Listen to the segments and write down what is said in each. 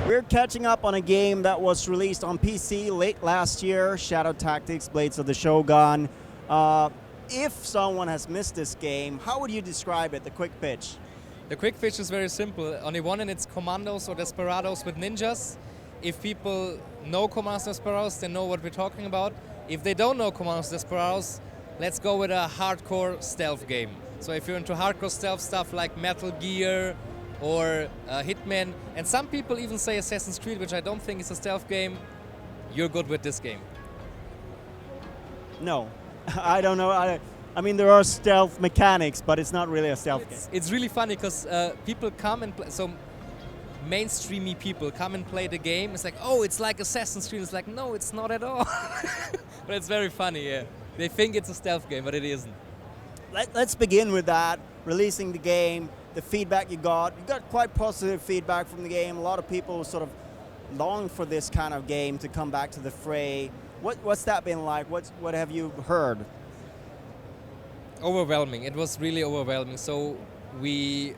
We're catching up on a game that was released on PC late last year, Shadow Tactics, Blades of the Shogun. If someone has missed this game, how would you describe it, the quick pitch? The quick pitch is very simple. On the one hand, it's commandos or desperados with ninjas. If people know commandos and desperados, they know what we're talking about. If they don't know commandos and desperados, let's go with a hardcore stealth game. So if you're into hardcore stealth stuff like Metal Gear or Hitman, and some people even say Assassin's Creed, which I don't think is a stealth game, you're good with this game. No, I don't know. I mean, there are stealth mechanics, but it's not really a stealth game. It's really funny because people come and play, so mainstreamy people come and play the game. It's like, oh, it's like Assassin's Creed. It's like, no, it's not at all. But it's very funny, yeah. They think it's a stealth game, but it isn't. Let's begin with that. Releasing the game, the feedback you got quite positive feedback from the game. A lot of people sort of long for this kind of game to come back to the fray. What's that been like? What have you heard? Overwhelming. It was really overwhelming. So we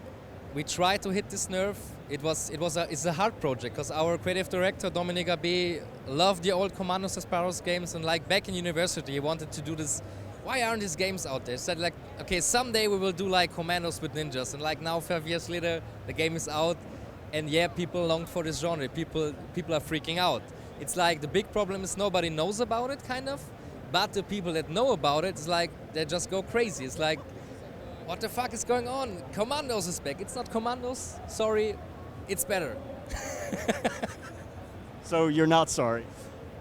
tried to hit this nerve. It's a hard project because our creative director Dominic Abe loved the old Commandos Desperados games, and like back in university he wanted to do this. Why aren't these games out there? He said like, okay, someday we will do like Commandos with ninjas, and like now 5 years later the game is out, and yeah, people long for this genre. People are freaking out. It's like the big problem is nobody knows about it, kind of, but the people that know about it, it's like they just go crazy. It's like, what the fuck is going on? Commandos is back. It's not Commandos. Sorry, it's better. So you're not sorry?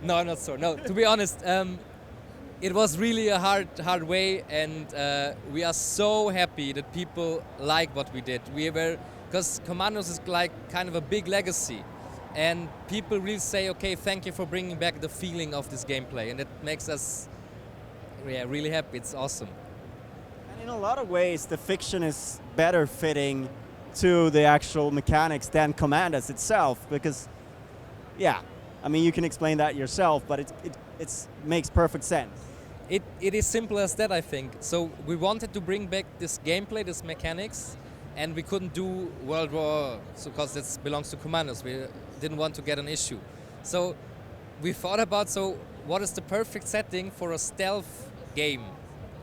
No, I'm not sorry. No, to be honest, it was really a hard way, and we are so happy that people like what we did. Because Commandos is like kind of a big legacy, and people really say, okay, thank you for bringing back the feeling of this gameplay, and it makes us really happy. It's awesome. And in a lot of ways, the fiction is better fitting to the actual mechanics than Commandos itself, because, yeah, I mean, you can explain that yourself, but it makes perfect sense. It is simple as that, I think. So we wanted to bring back this gameplay, this mechanics, and we couldn't do World War, because this belongs to Commandos. We didn't want to get an issue. So we thought about, so what is the perfect setting for a stealth game?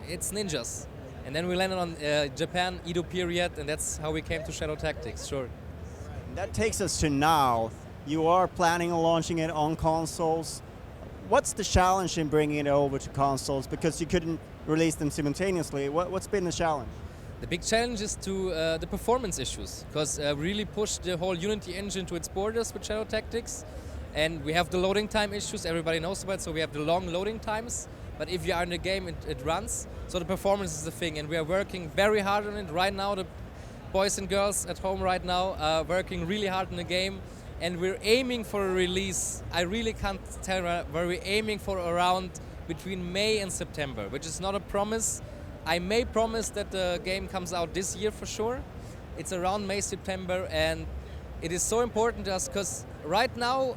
It's ninjas. And then we landed on Japan, Edo period, and that's how we came to Shadow Tactics, sure. That takes us to now. You are planning on launching it on consoles. What's the challenge in bringing it over to consoles? Because you couldn't release them simultaneously. What's been the challenge? The big challenge is to the performance issues, because we really pushed the whole Unity engine to its borders with Shadow Tactics, and we have the loading time issues. Everybody knows about it, so we have the long loading times. But if you are in the game, it runs. So the performance is the thing, and we are working very hard on it right now. The boys and girls at home right now are working really hard on the game. And we're aiming for a release. I really can't tell where we're aiming for, around between May and September, which is not a promise. I may promise that the game comes out this year for sure. It's around May, September, and it is so important to us because right now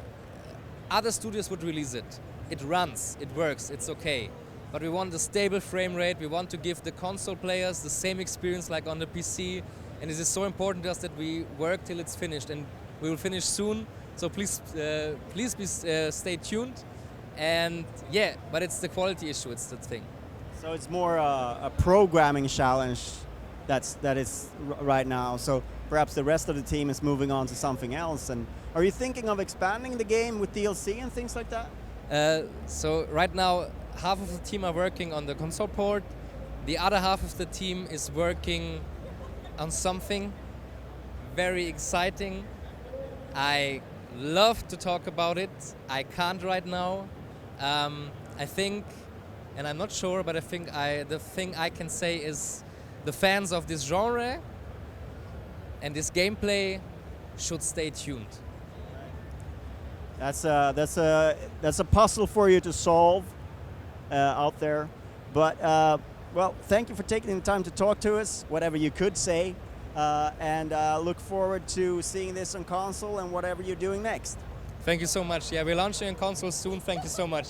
other studios would release it. It runs, it works, it's okay. But we want a stable frame rate. We want to give the console players the same experience like on the PC. And it is so important to us that we work till it's finished. And we will finish soon, so please stay tuned. And yeah, but it's the quality issue, it's the thing. So it's more a programming challenge that is right now. So perhaps the rest of the team is moving on to something else. And are you thinking of expanding the game with DLC and things like that? So right now, half of the team are working on the console port. The other half of the team is working on something very exciting. I love to talk about it. I can't right now. I think, and I'm not sure, but I think the thing I can say is the fans of this genre and this gameplay should stay tuned. That's a puzzle for you to solve out there. But well, thank you for taking the time to talk to us. Whatever you could say. And look forward to seeing this on console and whatever you're doing next. Thank you so much. Yeah, we're launching on console soon. Thank you so much.